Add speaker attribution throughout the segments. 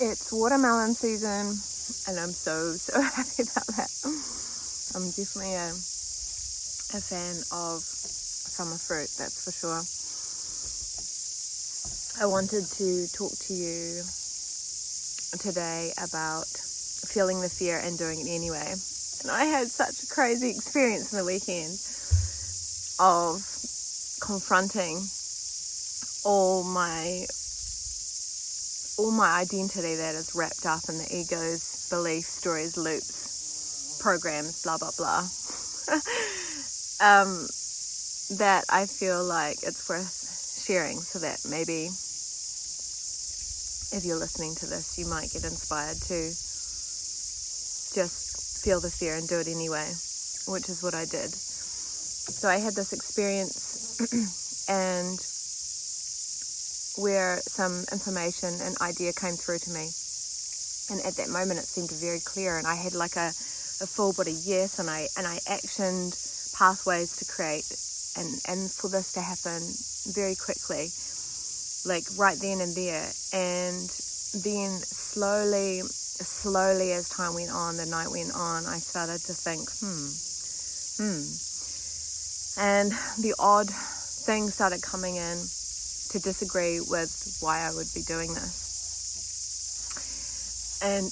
Speaker 1: It's watermelon season, and I'm so happy about that. I'm definitely a fan of summer fruit, that's for sure. I wanted to talk to you today about feeling the fear and doing it anyway. And I had such a crazy experience in the weekend of confronting all my identity that is wrapped up in the ego's beliefs, stories, loops, programs, blah, blah, blah. That I feel like it's worth sharing, so that maybe if you're listening to this, you might get inspired to just feel the fear and do it anyway, which is what I did. So I had this experience and where some information and idea came through to me, and at that moment it seemed very clear, and I had like a full body yes, and I actioned pathways to create and for this to happen very quickly, like right then and there. And then slowly as time went on, the night went on, I started to think and the odd things started coming in to disagree with why I would be doing this. And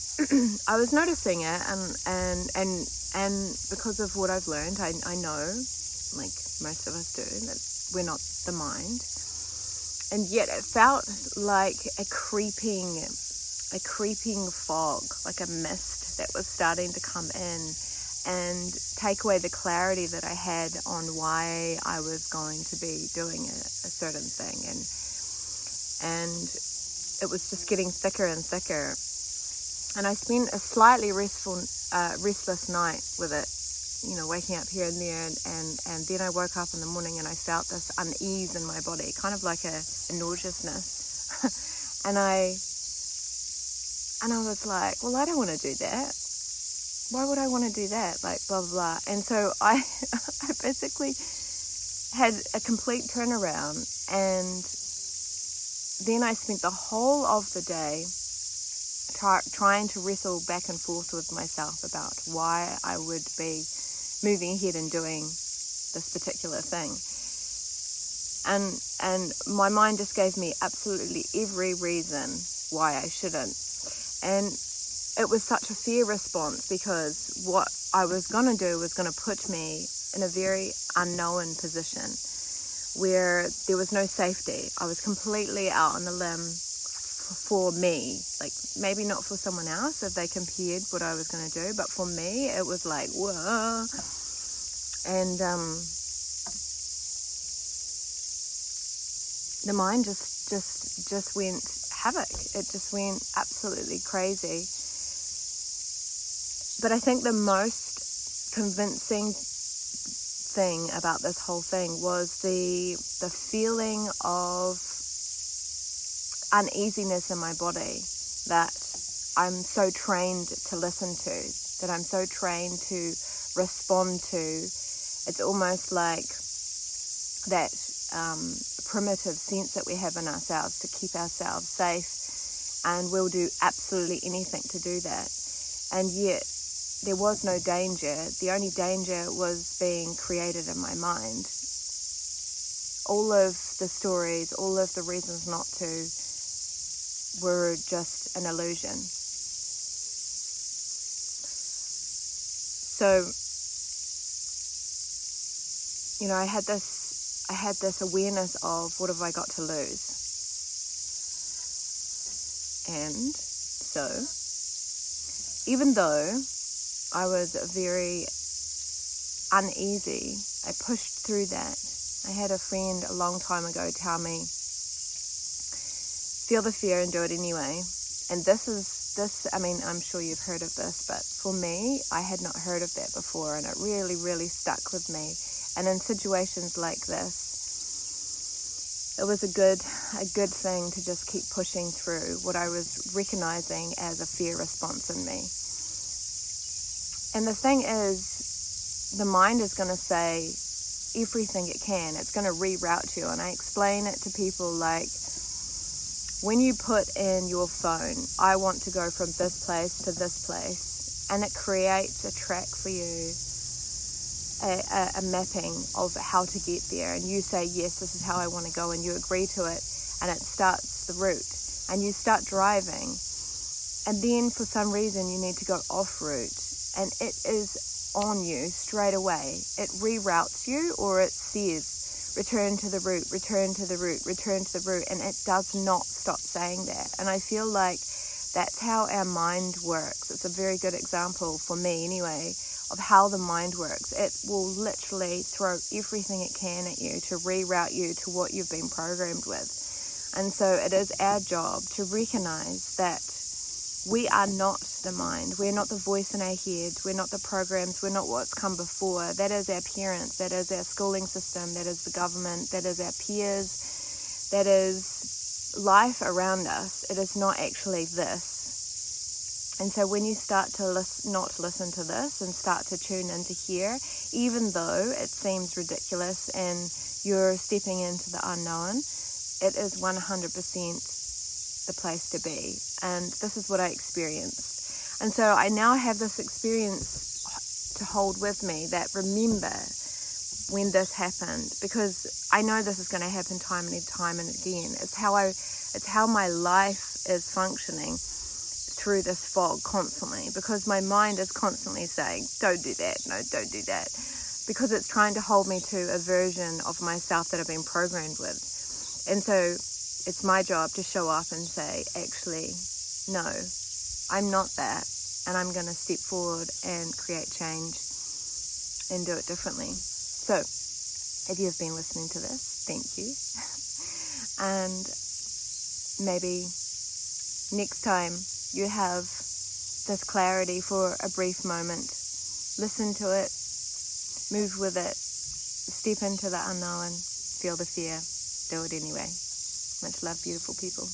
Speaker 1: I was noticing it, and because of what I've learned, I know, like most of us do, that we're not the mind. And yet it felt like a creeping fog, like a mist that was starting to come in and take away the clarity that I had on why I was going to be doing a certain thing. And it was just getting thicker and thicker. And I spent a slightly restless night with it, waking up here and there. And then I woke up in the morning and I felt this unease in my body, kind of like a nauseousness. and I was like, well, I don't want to do that. Why would I want to do that? Like, blah, blah, blah. And so I basically had a complete turnaround. And then I spent the whole of the day trying to wrestle back and forth with myself about why I would be moving ahead and doing this particular thing. And my mind just gave me absolutely every reason why I shouldn't. And it was such a fear response, because what I was going to do was going to put me in a very unknown position where there was no safety. I was completely out on the limb for me, like maybe not for someone else if they compared what I was going to do, but for me it was like, whoa. And the mind just went havoc. It just went absolutely crazy. But I think the most convincing thing about this whole thing was the feeling of uneasiness in my body that I'm so trained to listen to, that I'm so trained to respond to. It's almost like that primitive sense that we have in ourselves to keep ourselves safe, and we'll do absolutely anything to do that. And yet there was no danger. The only danger was being created in my mind. All of the stories, all of the reasons not to, were just an illusion. So, I had this awareness of, what have I got to lose? And so, even though I was very uneasy, I pushed through that. I had a friend a long time ago tell me, feel the fear and do it anyway. And I'm sure you've heard of this, but for me, I had not heard of that before, and it really, really stuck with me. And in situations like this, it was a good thing to just keep pushing through what I was recognizing as a fear response in me. And the thing is, the mind is going to say everything it can. It's going to reroute you. And I explain it to people like, when you put in your phone, I want to go from this place to this place, and it creates a track for you, a mapping of how to get there, and you say, yes, this is how I want to go, and you agree to it, and it starts the route, and you start driving, and then for some reason you need to go off route, and it is on you straight away. It reroutes you, or it says, return to the route, return to the route, return to the route, and it does not stop saying that. And I feel like that's how our mind works. It's a very good example, for me anyway, of how the mind works. It will literally throw everything it can at you to reroute you to what you've been programmed with. And so it is our job to recognize that we are not the mind. We're not the voice in our head. We're not the programs. We're not what's come before. That is our parents. That is our schooling system. That is the government. That is our peers. That is life around us. It is not actually this. And so when you start to not listen to this and start to tune into here, even though it seems ridiculous and you're stepping into the unknown, it is 100% the place to be. And this is what I experienced. And so I now have this experience to hold with me, that remember when this happened, because I know this is going to happen time and again. It's how my life is functioning through this fog constantly, because my mind is constantly saying, don't do that, no, don't do that, because it's trying to hold me to a version of myself that I've been programmed with. And so it's my job to show up and say, actually, no, I'm not that, and I'm going to step forward and create change and do it differently. So if you've been listening to this, thank you. And maybe next time you have this clarity for a brief moment, listen to it, move with it, step into the unknown, feel the fear, do it anyway. Much love, beautiful people.